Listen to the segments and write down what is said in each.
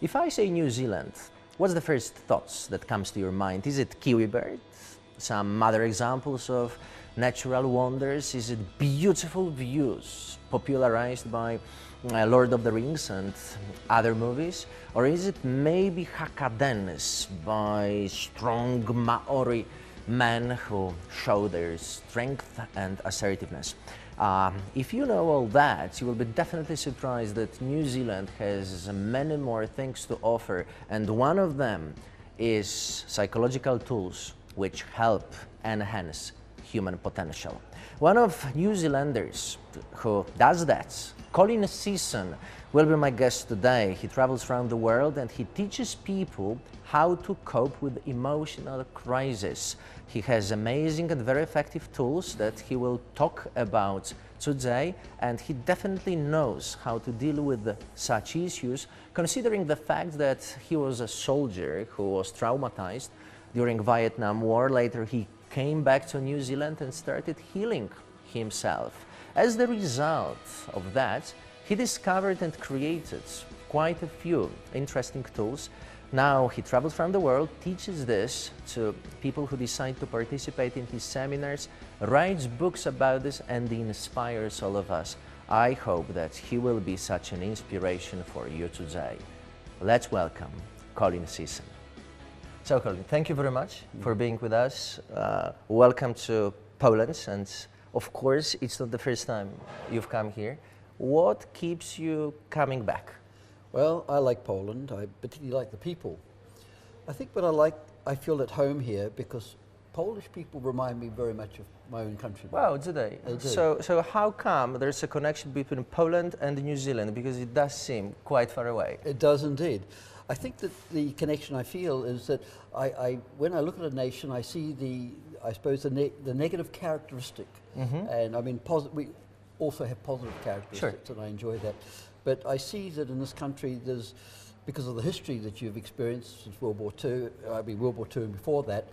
If I say New Zealand, what's the first thoughts that comes to your mind? Is it kiwi bird? Some other examples of natural wonders? Is it beautiful views popularized by Lord of the Rings and other movies? Or is it maybe Hakadenes by strong Maori men who show their strength and assertiveness? If you know all that, you will be definitely surprised that New Zealand has many more things to offer, and one of them is psychological tools which help enhance human potential. One of New Zealanders who does that, Colin Sisson, will be my guest today. He travels around the world and he teaches people how to cope with emotional crises. He has amazing and very effective tools that he will talk about today, and he definitely knows how to deal with such issues, considering the fact that he was a soldier who was traumatized during Vietnam War. Later he came back to New Zealand and started healing himself. As the result of that, he discovered and created quite a few interesting tools. Now he travels around the world, teaches this to people who decide to participate in his seminars, writes books about this, and inspires all of us. I hope that he will be such an inspiration for you today. Let's welcome Colin Sisson. So Colin, thank you very much for being with us. Welcome to Poland, and of course it's not the first time you've come here. What keeps you coming back? Well, I like Poland. I particularly like the people. I think I feel at home here because Polish people remind me very much of my own country. Wow, do they? They do. So how come there's a connection between Poland and New Zealand? Because it does seem quite far away. It does indeed. I think that the connection I feel is that when I look at a nation, I see the negative characteristic. And I mean, we also have positive characteristics, Sure. and I enjoy that. But I see that in this country, because of the history that you've experienced since World War II, World War II and before that,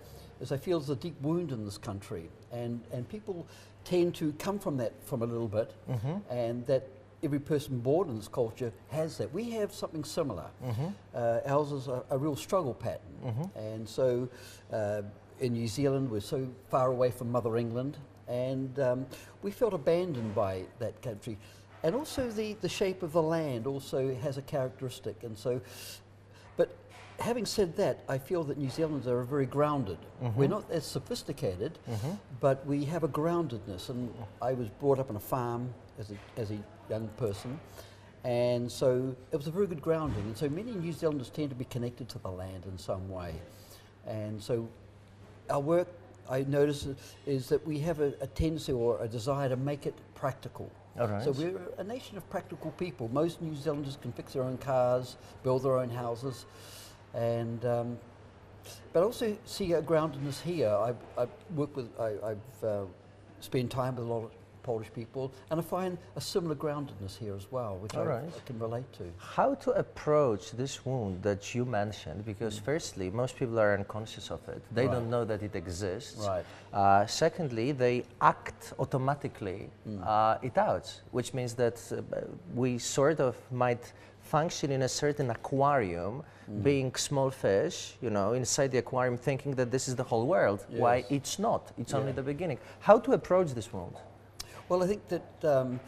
I feel there's a deep wound in this country, and people tend to come from that from a little bit, and that every person born in this culture has that. We have something similar. Ours is a real struggle pattern, and so in New Zealand we're so far away from Mother England, and we felt abandoned by that country. And also the shape of the land also has a characteristic, and so, but having said that, I feel that New Zealanders are very grounded. We're not as sophisticated, but we have a groundedness, and I was brought up on a farm as a young person, and so it was a very good grounding, and so many New Zealanders tend to be connected to the land in some way. And so our work, I notice, is that we have a tendency or a desire to make it practical. All right. So we're a nation of practical people. Most New Zealanders can fix their own cars, build their own houses, and but I also see a groundedness here. I've spent time with a lot of Polish people, and I find a similar groundedness here as well, which I can relate to. How to approach this wound that you mentioned? Because firstly, most people are unconscious of it. They don't know that it exists. Right. Secondly, they act automatically it out, which means that we sort of might function in a certain aquarium, being small fish, you know, inside the aquarium, thinking that this is the whole world. Yes. Why it's not. It's only the beginning. How to approach this wound? Well, I think that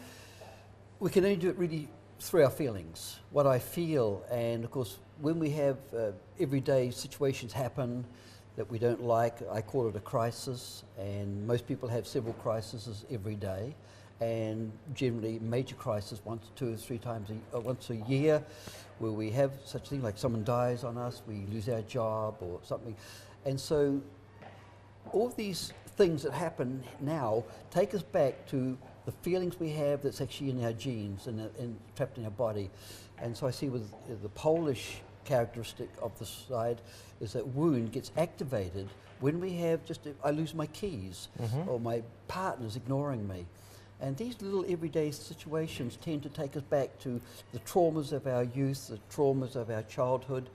we can only do it really through our feelings, what I feel. And of course, when we have everyday situations happen that we don't like, I call it a crisis, and most people have several crises every day, and generally major crisis once, 2 or 3 times, once a year, where we have such thing like someone dies on us, we lose our job or something. And so all these things that happen now take us back to the feelings we have that's actually in our genes and trapped in our body. And so I see with the Polish characteristic of the side is that wound gets activated when we have I lose my keys or my partner's ignoring me. And these little everyday situations tend to take us back to the traumas of our youth, the traumas of our childhood,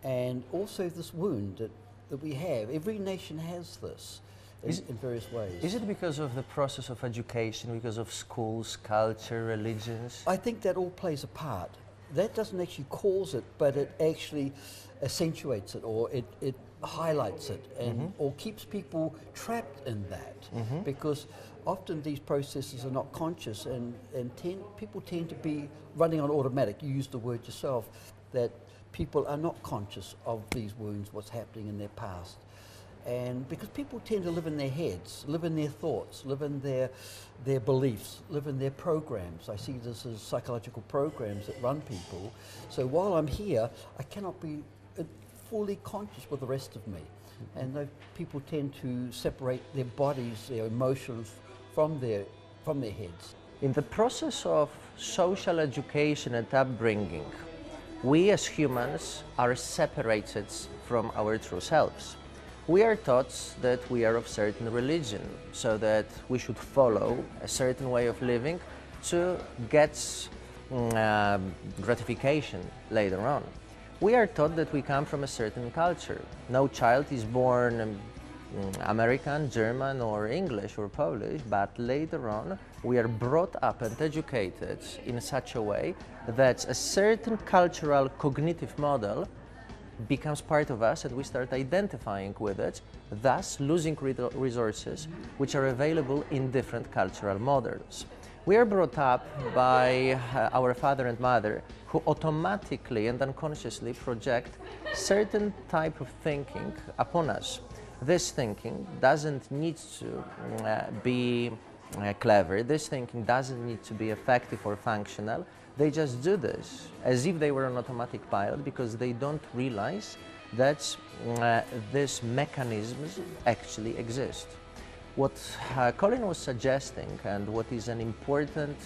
and also this wound that we have. Every nation has this in various ways. Is it because of the process of education, because of schools, culture, religions? I think that all plays a part. that doesn't actually cause it, but it actually accentuates it, or it highlights it, and or keeps people trapped in that, because often these processes are not conscious, and people tend to be running on automatic. You used the word yourself, that people are not conscious of these wounds, what's happening in their past. And because people tend to live in their heads, live in their thoughts, live in their beliefs, live in their programs. I see this as psychological programs that run people. So while I'm here, I cannot be fully conscious with the rest of me. And people tend to separate their bodies, their emotions from their heads. In the process of social education and upbringing, we as humans are separated from our true selves. We are taught that we are of certain religion, so that we should follow a certain way of living to get gratification later on. We are taught that we come from a certain culture. No child is born American, German, or English or Polish, but later on we are brought up and educated in such a way that a certain cultural cognitive model becomes part of us, and we start identifying with it, thus losing resources which are available in different cultural models. We are brought up by our father and mother, who automatically and unconsciously project certain type of thinking upon us. This thinking doesn't need to be clever, this thinking doesn't need to be effective or functional. They just do this as if they were an automatic pilot, because they don't realize that these mechanisms actually exist. What Colin was suggesting, and what is an important,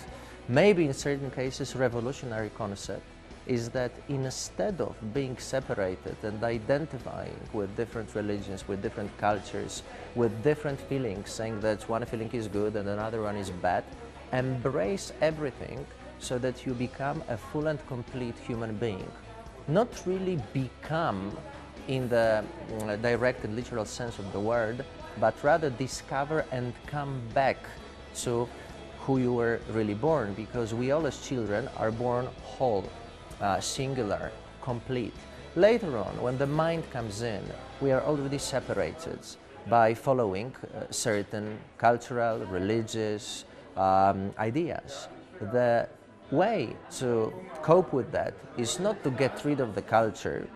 maybe in certain cases revolutionary concept, is that instead of being separated and identifying with different religions, with different cultures, with different feelings, saying that one feeling is good and another one is bad, embrace everything so that you become a full and complete human being. Not really become in the direct and literal sense of the word, but rather discover and come back to who you were really born, because we all as children are born whole, singular, complete. Later on, when the mind comes in, we are already separated by following certain cultural, religious ideas. The way to cope with that is not to get rid of the culture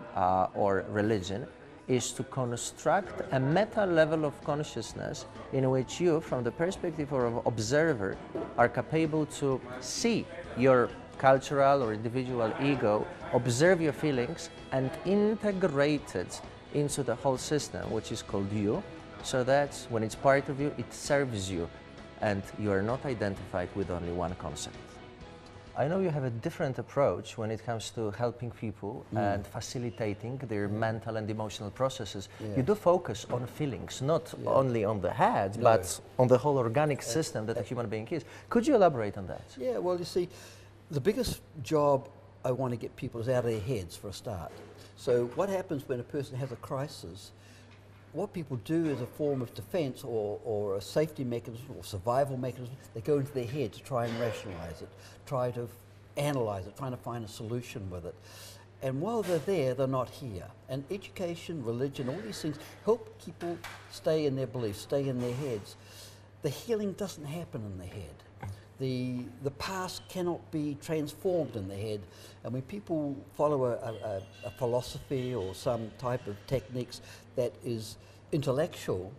or religion, is to construct a meta level of consciousness in which you, from the perspective of an observer, are capable to see your cultural or individual ego, observe your feelings, and integrate it into the whole system, which is called you, so that when it's part of you, it serves you, and you are not identified with only one concept. I know you have a different approach when it comes to helping people and facilitating their mental and emotional processes. Yes. You do focus on feelings, not only on the head, but on the whole organic system that a human being is. Could you elaborate on that? Yeah, well, you see, the biggest job I want to get people is out of their heads for a start. So what happens when a person has a crisis? What people do as a form of defense or a safety mechanism or survival mechanism, they go into their head to try and rationalize it, try to analyze it, trying to find a solution with it. And while they're there, they're not here. And education, religion, all these things help people stay in their beliefs, stay in their heads. The healing doesn't happen in the head. The past cannot be transformed in the head. And when people follow a philosophy or some type of techniques that is intellectual,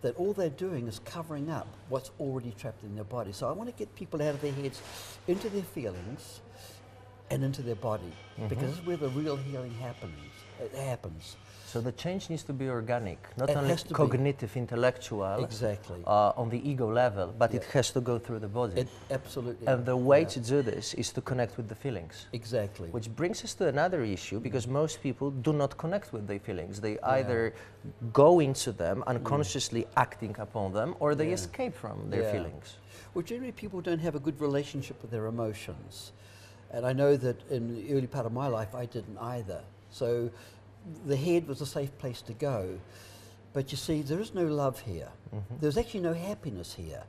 that all they're doing is covering up what's already trapped in their body. So I want to get people out of their heads, into their feelings, and into their body, because this is where the real healing happens. It happens. So the change needs to be organic, not only cognitive, intellectual, exactly, on the ego level, but it has to go through the body. Absolutely. And the way to do this is to connect with the feelings. Exactly. Which brings us to another issue, because most people do not connect with their feelings. They either go into them, unconsciously acting upon them, or they escape from their feelings. Well, generally people don't have a good relationship with their emotions. And I know that in the early part of my life, I didn't either. So the head was a safe place to go. But you see, there is no love here. There's actually no happiness here.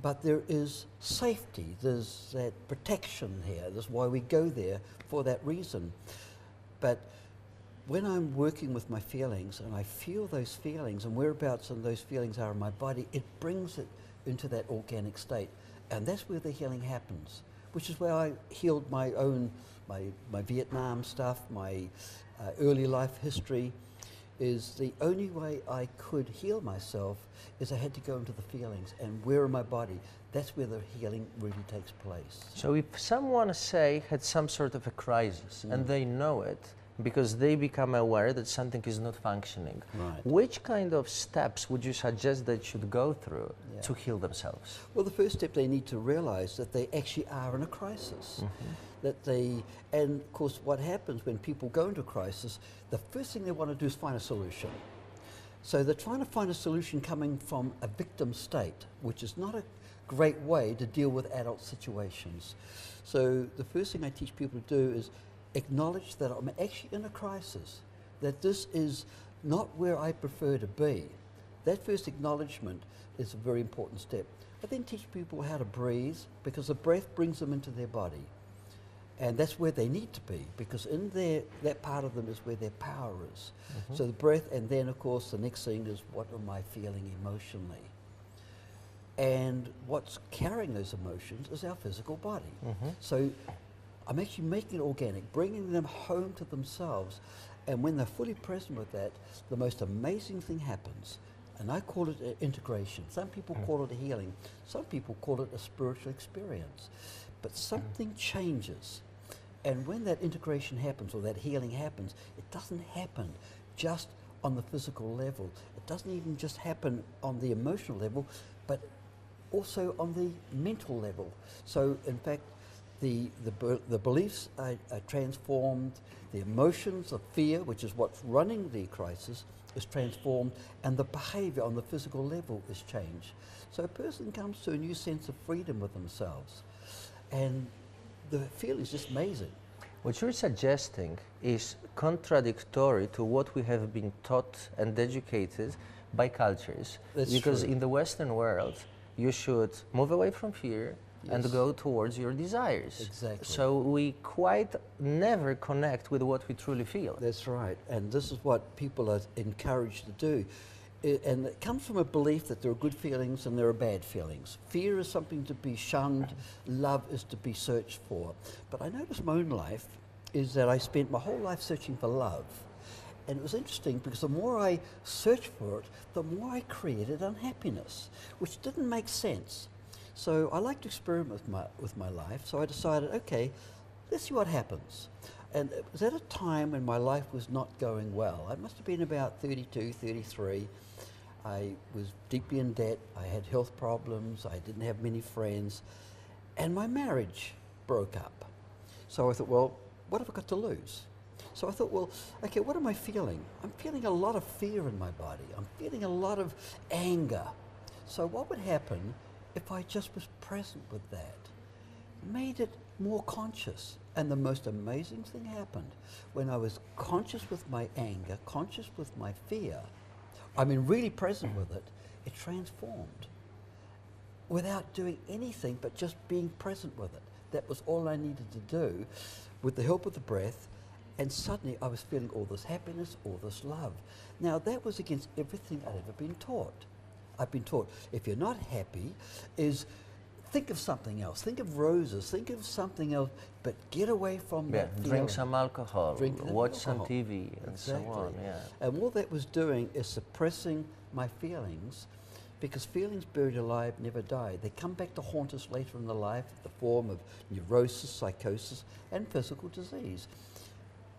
But there is safety. There's that protection here. That's why we go there, for that reason. But when I'm working with my feelings and I feel those feelings and whereabouts in those feelings are in my body, it brings it into that organic state. And that's where the healing happens, which is where I healed my own, my Vietnam stuff, my early life history. Is the only way I could heal myself is I had to go into the feelings, and where in my body, that's where the healing really takes place. So if someone, say, had some sort of a crisis and they know it because they become aware that something is not functioning, which kind of steps would you suggest they should go through to heal themselves? Well, the first step, they need to realize that they actually are in a crisis. And of course, what happens when people go into a crisis, the first thing they want to do is find a solution. So they're trying to find a solution coming from a victim state, which is not a great way to deal with adult situations. So the first thing I teach people to do is acknowledge that I'm actually in a crisis, that this is not where I prefer to be. That first acknowledgement is a very important step. I then teach people how to breathe, because the breath brings them into their body. And that's where they need to be, because in there, that part of them is where their power is. So the breath, and then of course the next thing is, what am I feeling emotionally? And what's carrying those emotions is our physical body. So I'm actually making it organic, bringing them home to themselves. And when they're fully present with that, the most amazing thing happens. And I call it integration. Some people call it a healing. Some people call it a spiritual experience. But something changes. And when that integration happens, or that healing happens, it doesn't happen just on the physical level. It doesn't even just happen on the emotional level, but also on the mental level. So in fact, the beliefs are transformed, the emotions of fear, which is what's running the crisis, is transformed, and the behavior on the physical level is changed. So a person comes to a new sense of freedom with themselves, and the feeling is just amazing. What you're suggesting is contradictory to what we have been taught and educated by cultures. That's because true. in the Western world, you should move away from fear and go towards your desires. Exactly. So we quite never connect with what we truly feel. That's right, and this is what people are encouraged to do. And it comes from a belief that there are good feelings and there are bad feelings. Fear is something to be shunned, love is to be searched for. But I noticed my own life is that I spent my whole life searching for love. And it was interesting, because the more I searched for it, the more I created unhappiness, which didn't make sense. So I like to experiment with my life, so I decided, okay, let's see what happens. And it was at a time when my life was not going well. I must have been about 32, 33. I was deeply in debt, I had health problems, I didn't have many friends, and my marriage broke up. So I thought, well, what have I got to lose? So I thought, well, okay, what am I feeling? I'm feeling a lot of fear in my body. I'm feeling a lot of anger. So what would happen if I just was present with that? Made it more conscious. And the most amazing thing happened. When I was conscious with my anger, conscious with my fear, I mean really present with it, it transformed. Without doing anything but just being present with it. That was all I needed to do, with the help of the breath. And suddenly I was feeling all this happiness, all this love. Now that was against everything I'd ever been taught. I've been taught, if you're not happy, is think of something else. Think of roses, think of something else, but get away from that feeling. Drink some alcohol, watch some TV, and so on. And all that was doing is suppressing my feelings, because feelings buried alive never die. They come back to haunt us later in the life in the form of neurosis, psychosis, and physical disease.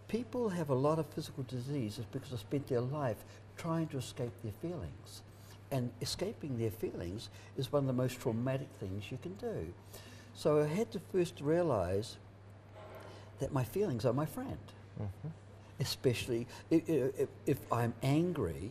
People have a lot of physical diseases because they spent their life trying to escape their feelings. And escaping their feelings is one of the most traumatic things you can do. So I had to first realize that my feelings are my friend. Especially if I'm angry,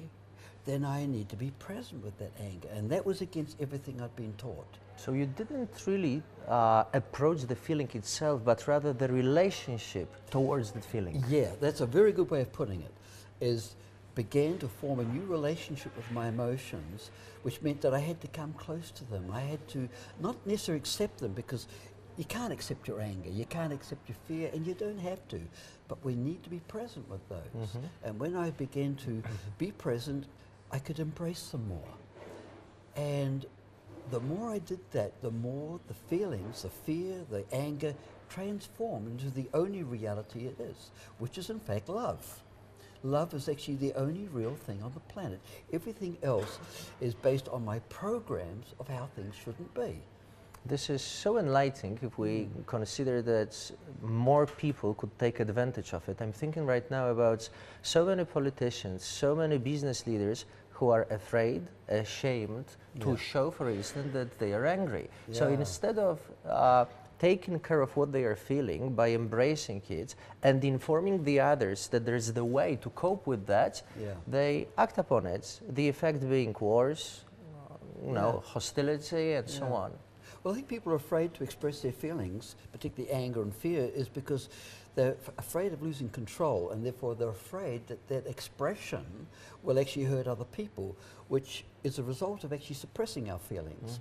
then I need to be present with that anger. And that was against everything I'd been taught. So you didn't really approach the feeling itself, but rather the relationship towards the feeling. Yeah, that's a very good way of putting it. Is began to form a new relationship with my emotions, which meant that I had to come close to them. I had to not necessarily accept them, because you can't accept your anger, you can't accept your fear, and you don't have to. But we need to be present with those. And when I began to be present, I could embrace them more. And the more I did that, the more the feelings, the fear, the anger, transformed into the only reality it is, which is in fact love. Love is actually the only real thing on the planet. Everything else is based on my programs of how things shouldn't be. This is so enlightening if we consider that more people could take advantage of it. I'm thinking right now about so many politicians, so many business leaders who are afraid, ashamed to show, for instance, that they are angry. So instead of taking care of what they are feeling by embracing it and informing the others that there's the way to cope with that, they act upon it, the effect being wars, hostility and so on. Well, I think people are afraid to express their feelings, particularly anger and fear, is because they're afraid of losing control, and therefore they're afraid that that expression will actually hurt other people, which is a result of actually suppressing our feelings.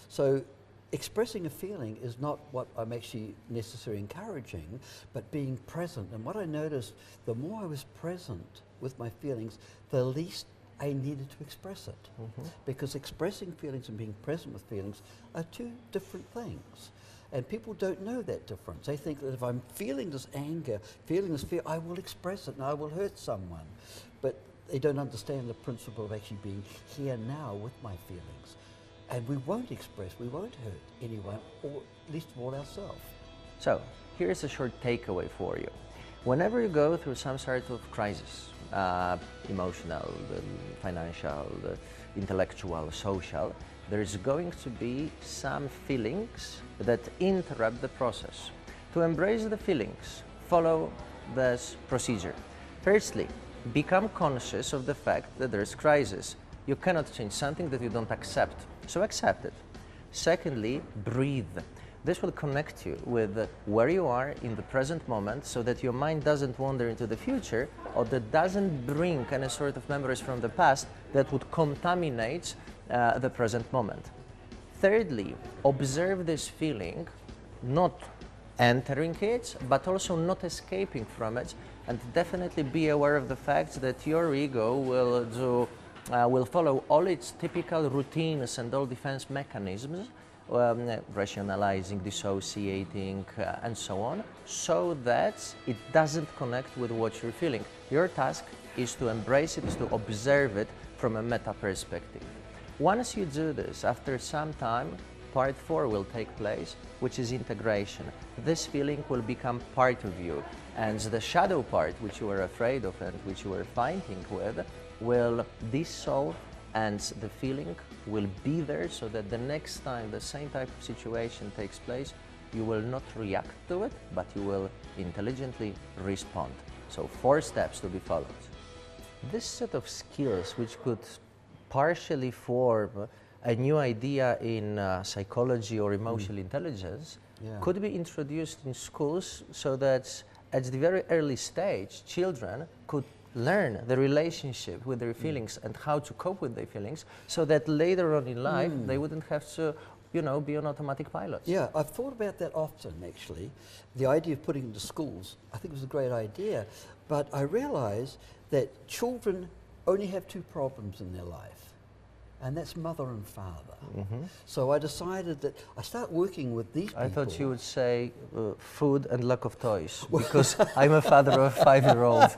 So expressing a feeling is not what I'm actually necessarily encouraging, but being present. And what I noticed, the more I was present with my feelings, the least I needed to express it. Because expressing feelings and being present with feelings are two different things. And people don't know that difference. They think that if I'm feeling this anger, feeling this fear, I will express it and I will hurt someone. But they don't understand the principle of actually being here now with my feelings. And we won't express, we won't hurt anyone, or least of all ourselves. So, here's a short takeaway for you. Whenever you go through some sort of crisis, emotional, financial, intellectual, social, there's going to be some feelings that interrupt the process. To embrace the feelings, follow this procedure. Firstly, become conscious of the fact that there's crisis. You cannot change something that you don't accept, so accept it. Secondly, breathe. This will connect you with where you are in the present moment, so that your mind doesn't wander into the future, or that doesn't bring any sort of memories from the past that would contaminate the present moment. Thirdly, observe this feeling, not entering it, but also not escaping from it, and definitely be aware of the fact that your ego will follow all its typical routines and all defense mechanisms, rationalizing, dissociating, and so on, so that it doesn't connect with what you're feeling. Your task is to embrace it, is to observe it from a meta perspective. Once you do this, after some time, part 4 will take place, which is integration. This feeling will become part of you, and the shadow part, which you were afraid of and which you were fighting with, will dissolve, and the feeling will be there, so that the next time the same type of situation takes place, you will not react to it, but you will intelligently respond. So 4 steps to be followed. This set of skills, which could partially form a new idea in psychology or emotional intelligence, could be introduced in schools, so that at the very early stage, children could learn the relationship with their feelings and how to cope with their feelings, so that later on in life they wouldn't have to, be on automatic pilot. Yeah, I've thought about that often, actually. The idea of putting into schools, I think it was a great idea, but I realize that children only have 2 problems in their life, and that's mother and father. So I decided that I start working with these people. I thought you would say food and lack of toys, because I'm a father of a 5-year-old.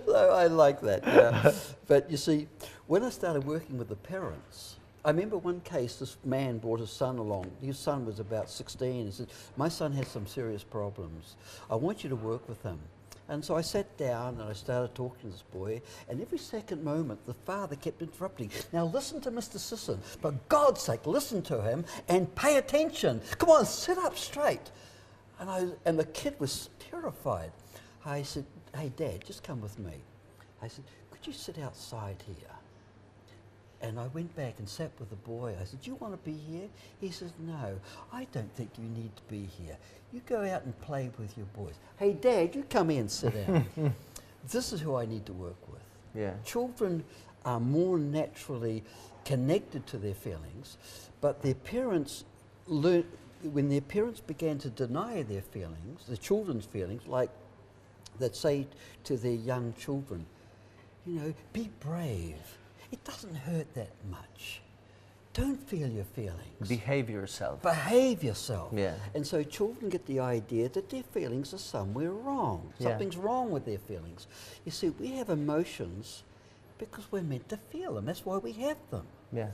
So I like that, yeah. But you see, when I started working with the parents, I remember one case, this man brought his son along. His son was about 16. He said, "My son has some serious problems. I want you to work with him." And so I sat down and I started talking to this boy, and every second moment the father kept interrupting. "Now listen to Mr. Sisson, for God's sake, listen to him and pay attention. Come on, sit up straight." And the kid was terrified. I said, "Hey Dad, just come with me." I said, "Could you sit outside here?" And I went back and sat with the boy. I said, "Do you want to be here?" He says, "No, I don't think you need to be here. You go out and play with your boys." "Hey Dad, you come here and sit down." this is who I need to work with. Yeah. Children are more naturally connected to their feelings, but their parents learn, when their parents began to deny their feelings, the children's feelings, like that say to their young children, you know, be brave. It doesn't hurt that much. Don't feel your feelings. Behave yourself. Behave yourself. Yeah. And so children get the idea that their feelings are somewhere wrong. Yeah. Something's wrong with their feelings. You see, we have emotions because we're meant to feel them. That's why we have them. Yeah.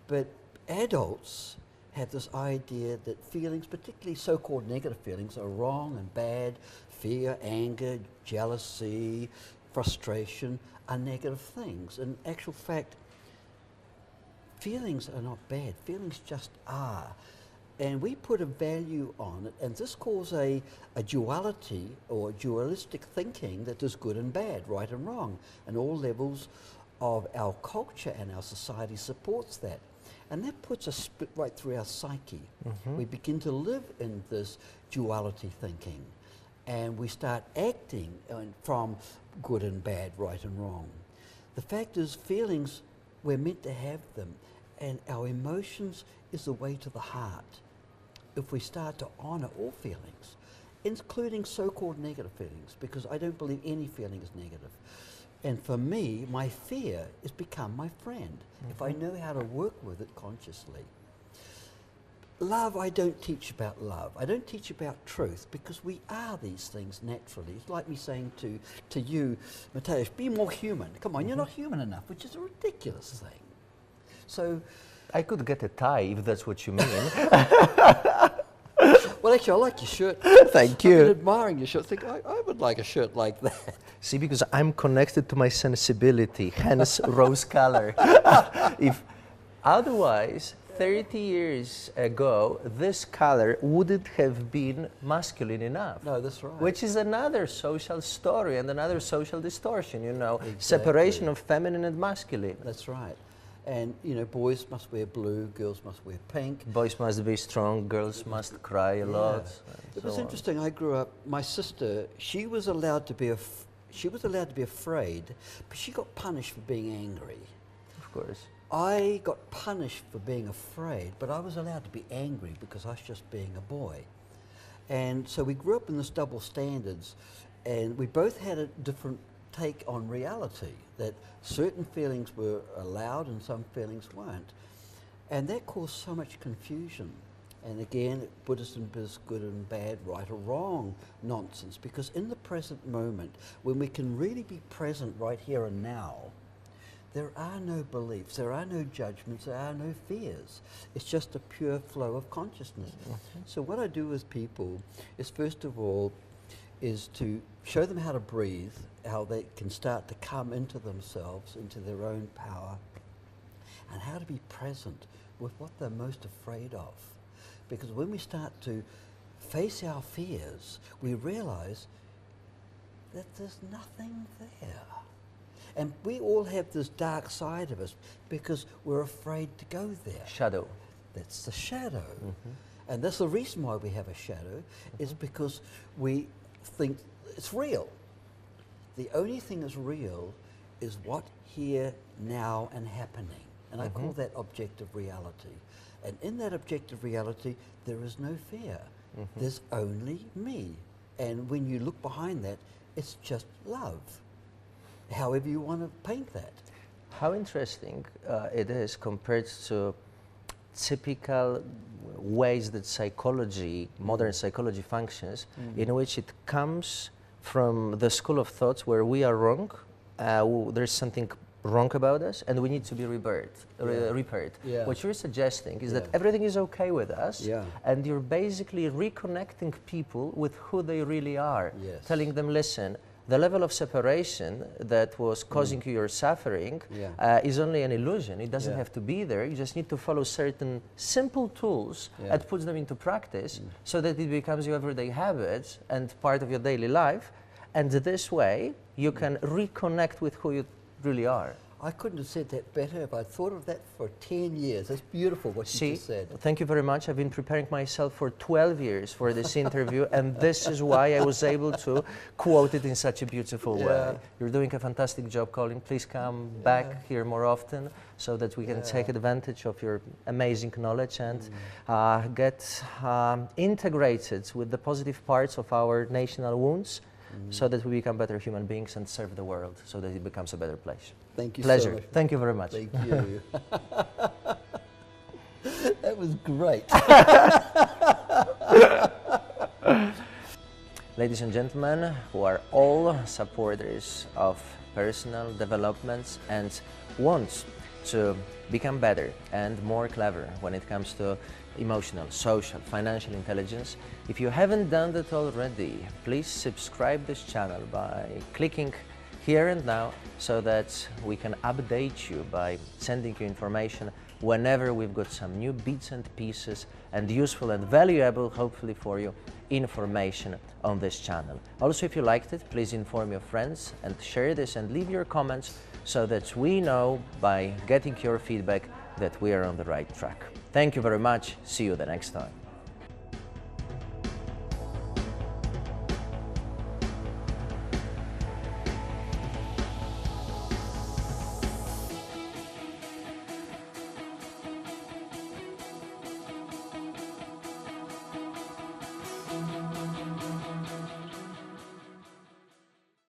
But adults have this idea that feelings, particularly so-called negative feelings, are wrong and bad. Fear, anger, jealousy, frustration are negative things. In actual fact, feelings are not bad. Feelings just are. And we put a value on it, and this causes a duality or dualistic thinking that there's good and bad, right and wrong. And all levels of our culture and our society supports that. And that puts a split right through our psyche. We begin to live in this duality thinking, and we start acting from good and bad, right and wrong. The fact is, feelings, we're meant to have them, and our emotions is the way to the heart. If we start to honour all feelings, including so-called negative feelings, because I don't believe any feeling is negative. And for me, my fear has become my friend, if I know how to work with it consciously. Love, I don't teach about love. I don't teach about truth, because we are these things naturally. It's like me saying to you, Mateusz, be more human. Come on, you're not human enough, which is a ridiculous thing. So, I could get a tie if that's what you mean. well, actually, I like your shirt. Thank I've been you. admiring your shirt. I think I would like a shirt like that. See, because I'm connected to my sensibility, hence rose color. If otherwise, 30 years ago, this color wouldn't have been masculine enough. No, that's right. Which is another social story and another social distortion, you know, Exactly. separation of feminine and masculine. That's right. And, you know, boys must wear blue, girls must wear pink. Boys must be strong, girls must cry a lot. It was interesting. I grew up. My sister, she was allowed to be afraid, but she got punished for being angry. Of course. I got punished for being afraid, but I was allowed to be angry because I was just being a boy. And so we grew up in this double standards, and we both had a different take on reality, that certain feelings were allowed and some feelings weren't. And that caused so much confusion. And again, Buddhism is good and bad, right or wrong nonsense, because in the present moment, when we can really be present right here and now, there are no beliefs, there are no judgments, there are no fears. It's just a pure flow of consciousness. So what I do with people is, first of all, is to show them how to breathe, how they can start to come into themselves, into their own power, and how to be present with what they're most afraid of. Because when we start to face our fears, we realize that there's nothing there. And we all have this dark side of us because we're afraid to go there. Shadow. That's the shadow. And that's the reason why we have a shadow, is because we think it's real. The only thing that's real is what here, now, and happening. And I call that objective reality. And in that objective reality, there is no fear. There's only me. And when you look behind that, it's just love. However you want to paint that. How interesting it is compared to typical ways that psychology, modern psychology functions, in which it comes from the school of thoughts where we are wrong, there's something wrong about us, and we need to be repaired. What you're suggesting is that everything is okay with us, and you're basically reconnecting people with who they really are, telling them, listen, the level of separation that was causing you your suffering is only an illusion. It doesn't have to be there. You just need to follow certain simple tools and put them into practice so that it becomes your everyday habits and part of your daily life. And this way, you can reconnect with who you really are. I couldn't have said that better if I'd thought of that for 10 years. That's beautiful what you just said. Thank you very much. I've been preparing myself for 12 years for this interview, and this is why I was able to quote it in such a beautiful way. You're doing a fantastic job, Colin. Please come back here more often so that we can take advantage of your amazing knowledge and get integrated with the positive parts of our national wounds, so that we become better human beings and serve the world, so that it becomes a better place. Thank you Pleasure. so much. Thank you very much. Thank you. That was great. Ladies and gentlemen, who are all supporters of personal developments and want to become better and more clever when it comes to emotional, social, financial intelligence, if you haven't done that already, please subscribe this channel by clicking here and now, so that we can update you by sending you information whenever we've got some new bits and pieces and useful and valuable, hopefully for you, information on this channel. Also, if you liked it, please inform your friends and share this and leave your comments, so that we know by getting your feedback that we are on the right track. Thank you very much. See you the next time.